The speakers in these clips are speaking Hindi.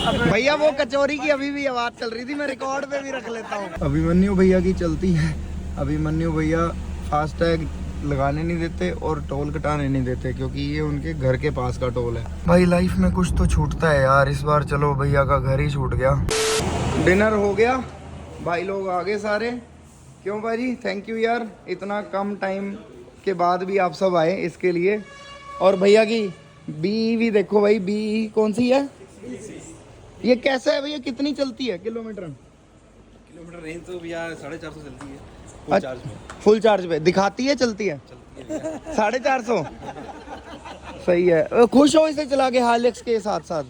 भैया वो कचौरी की अभी भी आवाज चल रही थी, मैं रिकॉर्ड पे भी रख लेता हूँ। अभिमन्यु भैया की चलती है। अभिमन्यु भैया फास्टैग लगाने नहीं देते और टोल कटाने नहीं देते, क्योंकि ये उनके घर के पास का टोल है। भाई लाइफ में कुछ तो छूटता है यार, इस बार चलो भैया का घर ही छूट गया। डिनर हो गया, भाई लोग आ गए सारे। क्यों भाई, थैंक यू यार, इतना कम टाइम के बाद भी आप सब आए इसके लिए। और भैया की बी भी देखो भाई, बी कौन सी है ये, कैसा है भैया, कितनी चलती है किलोमीटर? किलोमीटर रेंज तो भैया 450 चलती है फुल चार्ज में। फुल चार्ज पे दिखाती है, चलती है 450। सही है। खुश हो इसे चला के हाइलेक्स के साथ साथ?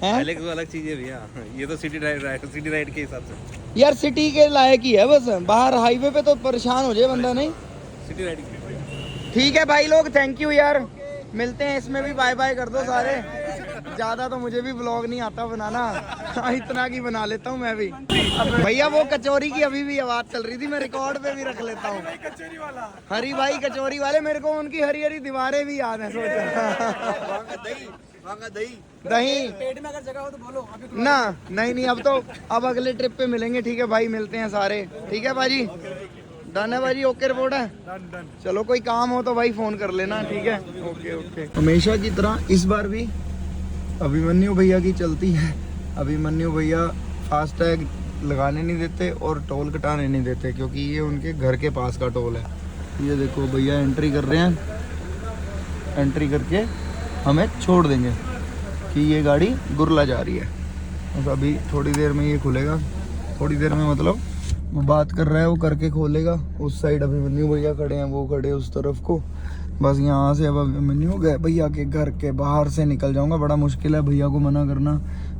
हाइलेक्स अलग चीज है भैया, ये तो सिटी राइड के हिसाब से यार सिटी के लायक ही है, बस बाहर हाईवे पे तो परेशान हो जाए बंदा। नहीं सिटी राइड। ठीक है भाई लोग, थैंक यू यार, मिलते हैं। इसमें भी बाय बाय कर दो सारे, ज्यादा तो मुझे भी व्लॉग नहीं आता बनाना, इतना की बना लेता हूँ मैं भी। भैया वो कचौरी की अभी भी आवाज चल रही थी, मैं रिकॉर्ड पे भी रख लेता हूँ। हरी भाई कचौरी वाले, मेरे को उनकी हरी हरी दीवारें भी याद है। दही पेट में अगर जगह हो तो बोलो अभी। ना नहीं, अब अगले ट्रिप पे मिलेंगे। ठीक है भाई, मिलते हैं सारे। ठीक है भाजी, डन है भाजी, ओके रिपोर्ट है। डन। चलो कोई काम हो तो भाई फोन कर लेना। ठीक है, ओके। हमेशा की तरह इस बार भी अभिमन्यु भैया की चलती है। अभिमन्यु भैया फास्टैग लगाने नहीं देते और टोल कटाने नहीं देते, क्योंकि ये उनके घर के पास का टोल है। ये देखो भैया एंट्री कर रहे हैं, एंट्री करके हमें छोड़ देंगे कि ये गाड़ी गुरला जा रही है। बस अभी थोड़ी देर में ये खुलेगा, थोड़ी देर में मतलब वो बात कर रहा है, वो करके खोलेगा। उस साइड अभिमन्यु भैया खड़े हैं, वो खड़े उस तरफ को। बस यहाँ से अब अभिमन्यु गए भैया के घर के बाहर से निकल जाऊंगा। बड़ा मुश्किल है भैया को मना करना,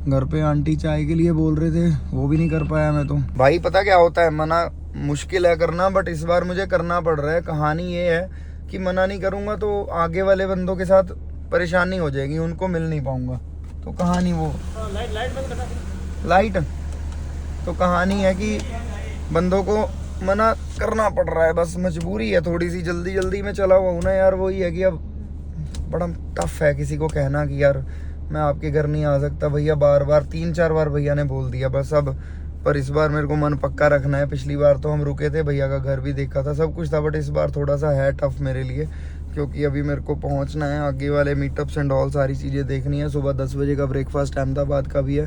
घर पे आंटी चाय के लिए बोल रहे थे, वो भी नहीं कर पाया मैं तो। भाई पता क्या होता है, मना मुश्किल है करना, बट इस बार मुझे करना पड़ रहा है। कहानी ये है कि मना नहीं करूँगा तो आगे वाले बंदों के साथ परेशानी हो जाएगी, उनको मिल नहीं पाऊंगा। तो कहानी वो लाइट तो कहानी है कि बंदों को मना करना पड़ रहा है, बस मजबूरी है थोड़ी सी। जल्दी में चला हुआ हूँ ना यार, वही है कि अब बड़ा टफ है किसी को कहना कि यार मैं आपके घर नहीं आ सकता। भैया बार बार 3-4 बार भैया ने बोल दिया बस अब, पर इस बार मेरे को मन पक्का रखना है। पिछली बार तो हम रुके थे, भैया का घर भी देखा था, सब कुछ था, बट इस बार थोड़ा सा है टफ मेरे लिए, क्योंकि अभी मेरे को पहुंचना है, आगे वाले मीटअप्स एंड ऑल सारी चीज़ें देखनी है। सुबह 10 बजे का ब्रेकफास्ट अहमदाबाद का भी है।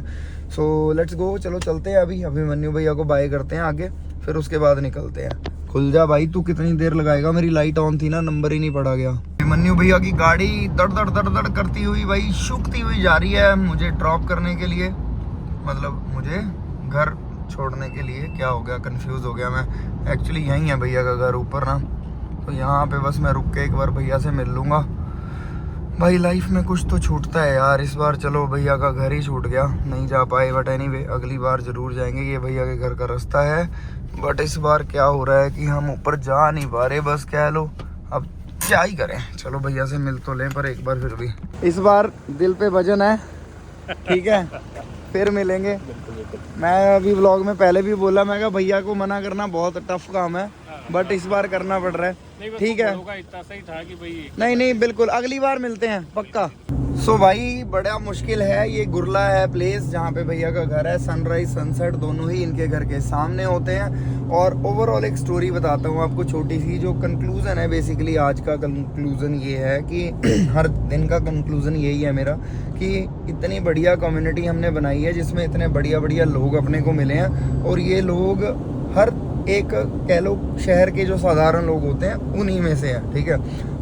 सो लेट्स गो, चलो चलते हैं। अभी अभिमन्यु भैया को बाय करते हैं आगे, फिर उसके बाद निकलते हैं। खुल जा भाई, तू कितनी देर लगाएगा? मेरी लाइट ऑन थी ना, नंबर ही नहीं पड़ा गया। अभिमन्यु भैया की गाड़ी दड़ दड़ करती हुई भाई शुकती हुई जा रही है मुझे ड्रॉप करने के लिए, मतलब मुझे घर छोड़ने के लिए। क्या हो गया, कंफ्यूज हो गया मैं। एक्चुअली यहीं है भैया का घर ऊपर ना, तो यहाँ पे बस मैं रुक के एक बार भैया से मिल लूँगा। भाई लाइफ में कुछ तो छूटता है यार, इस बार चलो भैया का घर ही छूट गया, नहीं जा पाए, बट एनीवे अगली बार ज़रूर जाएंगे। ये भैया के घर का रास्ता है, बट इस बार क्या हो रहा है कि हम ऊपर जा नहीं पा रहे, बस कह लो अब क्या ही करें। चलो भैया से मिल तो लें, पर एक बार फिर भी इस बार दिल पे वजन है। ठीक है, फिर मिलेंगे। मैं अभी व्लॉग में पहले भी बोला, मैं कहा भैया को मना करना बहुत टफ काम है, बट इस बार करना पड़ रहा है। ठीक है, इतना सही था कि भाई नहीं बिल्कुल, अगली बार मिलते हैं पक्का। सो भाई बड़ा मुश्किल है, ये गुरला है प्लेस जहाँ पे भैया का घर है। सनराइज सनसेट दोनों ही इनके घर के सामने होते हैं। और ओवरऑल एक स्टोरी बताता हूँ आपको छोटी सी, जो कंक्लूजन है बेसिकली आज का कंक्लूजन ये है कि हर दिन का कंक्लूजन यही है मेरा, कि इतनी बढ़िया कम्युनिटी हमने बनाई है जिसमें इतने बढ़िया लोग अपने को मिले हैं। और ये लोग हर एक कह लो शहर के जो साधारण लोग होते हैं उन्हीं में से है। ठीक है,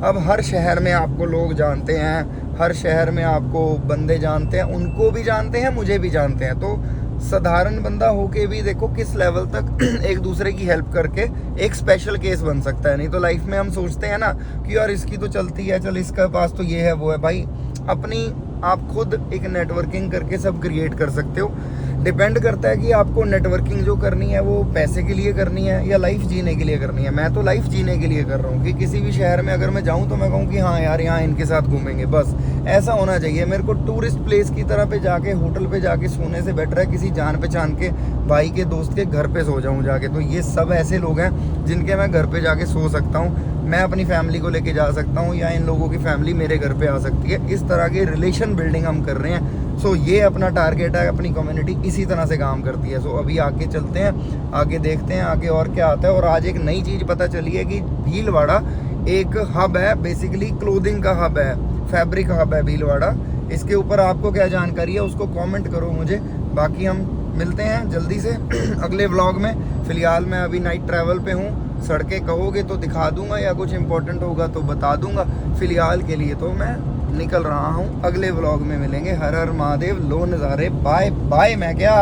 अब हर शहर में आपको लोग जानते हैं, हर शहर में आपको बंदे जानते हैं, उनको भी जानते हैं, मुझे भी जानते हैं। तो साधारण बंदा होके भी देखो किस लेवल तक एक दूसरे की हेल्प करके एक स्पेशल केस बन सकता है। नहीं तो लाइफ में हम सोचते हैं ना कि यार इसकी तो चलती है, चल इसका पास तो ये है वो है। भाई अपनी आप खुद एक नेटवर्किंग करके सब क्रिएट कर सकते हो। डिपेंड करता है कि आपको नेटवर्किंग जो करनी है वो पैसे के लिए करनी है या लाइफ जीने के लिए करनी है। मैं तो लाइफ जीने के लिए कर रहा हूँ कि किसी भी शहर में अगर मैं जाऊँ तो मैं कहूँ कि हाँ यार यहाँ इनके साथ घूमेंगे, बस ऐसा होना चाहिए। मेरे को टूरिस्ट प्लेस की तरह पे जाके होटल पे जाके सोने से बेटर है किसी जान पहचान के भाई के दोस्त के घर पे सो जाऊँ जाके। तो ये सब ऐसे लोग हैं जिनके मैं घर पे जाके सो सकता हूँ, मैं अपनी फैमिली को लेके जा सकता हूँ या इन लोगों की फैमिली मेरे घर पे आ सकती है। इस तरह के रिलेशन बिल्डिंग हम कर रहे हैं। सो ये अपना टारगेट है, अपनी कम्युनिटी इसी तरह से काम करती है। सो अभी आगे चलते हैं, आगे देखते हैं आगे और क्या आता है। और आज एक नई चीज़ पता चली है कि भीलवाड़ा एक हब है, बेसिकली क्लोथिंग का हब है, फैब्रिक हब है भीलवाड़ा। इसके ऊपर आपको क्या जानकारी है उसको कमेंट करो मुझे। बाकी हम मिलते हैं जल्दी से अगले व्लॉग में। फिलहाल मैं अभी नाइट ट्रैवल पे हूँ, सड़कें कहोगे तो दिखा दूंगा या कुछ इंपॉर्टेंट होगा तो बता दूंगा। फिलहाल के लिए तो मैं निकल रहा हूँ, अगले व्लॉग में मिलेंगे। हर हर महादेव, लो नज़ारे, बाय बाय। मैं क्या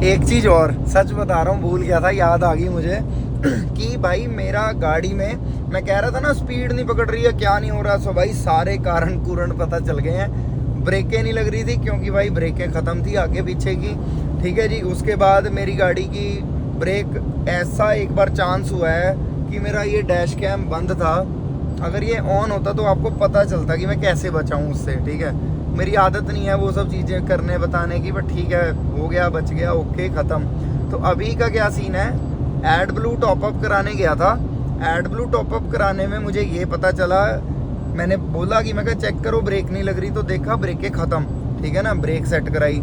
एक चीज़ और सच बता रहा हूँ, भूल गया था, याद आ गई मुझे कि भाई मेरा गाड़ी में, मैं कह रहा था ना स्पीड नहीं पकड़ रही है, क्या नहीं हो रहा। सो भाई सारे कारण पता चल गए हैं। ब्रेकें नहीं लग रही थी क्योंकि भाई ब्रेकें ख़त्म थी आगे पीछे की, ठीक है जी। उसके बाद मेरी गाड़ी की ब्रेक, ऐसा एक बार चांस हुआ है कि मेरा ये डैश कैम बंद था, अगर ये ऑन होता तो आपको पता चलता कि मैं कैसे बचाऊं उससे, ठीक है। मेरी आदत नहीं है वो सब चीज़ें करने बताने की, बट ठीक है, हो गया, बच गया, ओके, ख़त्म। तो अभी का क्या सीन है, एड ब्लू टॉपअप कराने गया था। एड ब्लू टॉपअप कराने में मुझे ये पता चला, मैंने बोला कि मैं कहा चेक करो ब्रेक नहीं लग रही, तो देखा ब्रेकें ख़त्म, ठीक है ना। ब्रेक सेट कराई,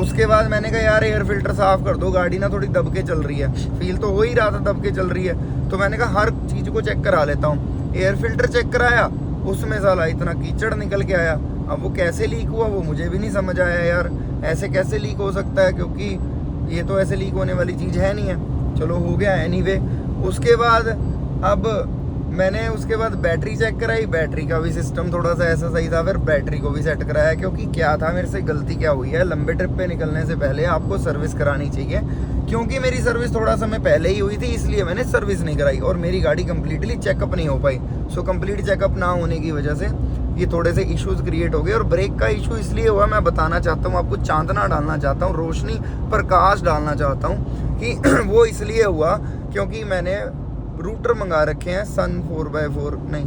उसके बाद मैंने कहा यार एयर फिल्टर साफ़ कर दो, गाड़ी ना थोड़ी दब के चल रही है, फील तो हो ही रहा था दब के चल रही है। तो मैंने कहा हर चीज़ को चेक करा लेता हूँ। एयर फिल्टर चेक कराया, उसमें साला इतना कीचड़ निकल के आया। अब वो कैसे लीक हुआ वो मुझे भी नहीं समझ आया यार, ऐसे कैसे लीक हो सकता है, क्योंकि ये तो ऐसे लीक होने वाली चीज़ है नहीं है। चलो हो गया एनीवे। उसके बाद अब मैंने उसके बाद बैटरी चेक कराई, बैटरी का भी सिस्टम थोड़ा सा ऐसा सही था, फिर बैटरी को भी सेट कराया। क्योंकि क्या था, मेरे से गलती क्या हुई है, लंबे ट्रिप पे निकलने से पहले आपको सर्विस करानी चाहिए। क्योंकि मेरी सर्विस थोड़ा समय पहले ही हुई थी, इसलिए मैंने सर्विस नहीं कराई और मेरी गाड़ी कंप्लीटली चेकअप नहीं हो पाई। सो कंप्लीट चेकअप ना होने की वजह से ये थोड़े से इश्यूज क्रिएट हो गए। और ब्रेक का इशू इसलिए हुआ, मैं बताना चाहता हूँ आपको, चांदना डालना चाहता हूँ, रोशनी प्रकाश डालना चाहता हूँ कि वो इसलिए हुआ क्योंकि मैंने रूटर मंगा रखे हैं सन 4x4, नहीं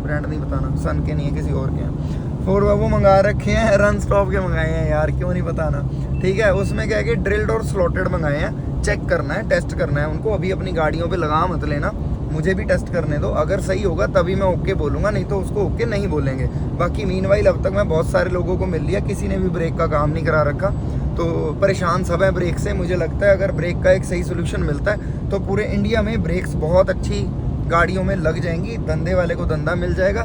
ब्रांड नहीं बताना, सन के नहीं है किसी और के हैं, 4x वो मंगा रखे हैं, रन स्टॉप के मंगाए हैं यार, क्यों नहीं बताना, ठीक है। उसमें क्या है कि ड्रिल्ड और स्लॉटेड मंगाए हैं, चेक करना है, टेस्ट करना है उनको। अभी अपनी गाड़ियों पे लगा मत लेना, मुझे भी टेस्ट करने दो, अगर सही होगा तभी मैं ओके बोलूँगा, नहीं तो उसको ओके नहीं बोलेंगे। बाकी मीनवाइल अब तक मैं बहुत सारे लोगों को मिल लिया, किसी ने भी ब्रेक का काम नहीं करा रखा, तो परेशान सब है ब्रेक से। मुझे लगता है अगर ब्रेक का एक सही सोल्यूशन मिलता है तो पूरे इंडिया में ब्रेक्स बहुत अच्छी गाड़ियों में लग जाएंगी, धंधे वाले को धंधा मिल जाएगा।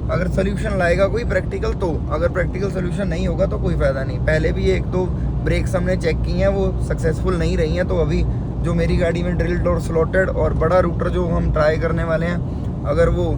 अगर सोल्यूशन लाएगा कोई प्रैक्टिकल तो, अगर प्रैक्टिकल सोल्यूशन नहीं होगा तो कोई फ़ायदा नहीं। पहले भी 1-2 ब्रेक्स हमने चेक की हैं, वो सक्सेसफुल नहीं रही हैं। तो अभी जो मेरी गाड़ी में ड्रिल्ड और स्लॉटेड और बड़ा रूटर जो हम ट्राई करने वाले हैं, अगर वो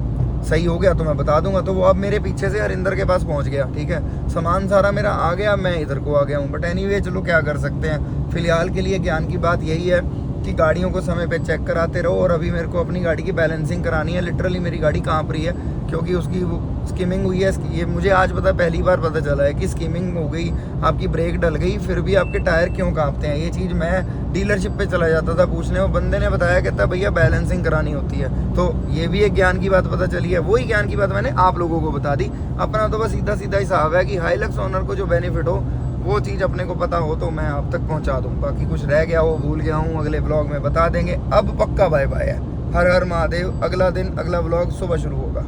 सही हो गया तो मैं बता दूंगा। तो वो अब मेरे पीछे से हरिंदर के पास पहुंच गया, ठीक है, सामान सारा मेरा आ गया, मैं इधर को आ गया हूँ। बट एनीवे चलो क्या कर सकते हैं। फिलहाल के लिए ज्ञान की बात यही है कि गाड़ियों को समय पे चेक कराते रहो। और अभी मेरे को अपनी गाड़ी की बैलेंसिंग करानी है, लिटरली मेरी गाड़ी कांप रही है क्योंकि उसकी वो स्कीमिंग हुई है। ये मुझे आज पहली बार पता चला है कि स्कीमिंग हो गई, आपकी ब्रेक डल गई, फिर भी आपके टायर क्यों कांपते हैं। ये चीज़ मैं डीलरशिप पे चला जाता था पूछने, वो बंदे ने बताया, कहता भैया बैलेंसिंग करानी होती है। तो ये भी एक ज्ञान की बात पता चली है, वही ज्ञान की बात मैंने आप लोगों को बता दी। अपना तो बस सीधा सीधा हिसाब है कि हाइलक्स ओनर को जो बेनिफिट हो वो चीज़ अपने को पता हो तो मैं आप तक पहुंचा दूं। बाकी कुछ रह गया हो, भूल गया हूं, अगले ब्लॉग में बता देंगे। अब पक्का बाय बाय है। हर हर महादेव। अगला दिन अगला ब्लॉग सुबह शुरू होगा।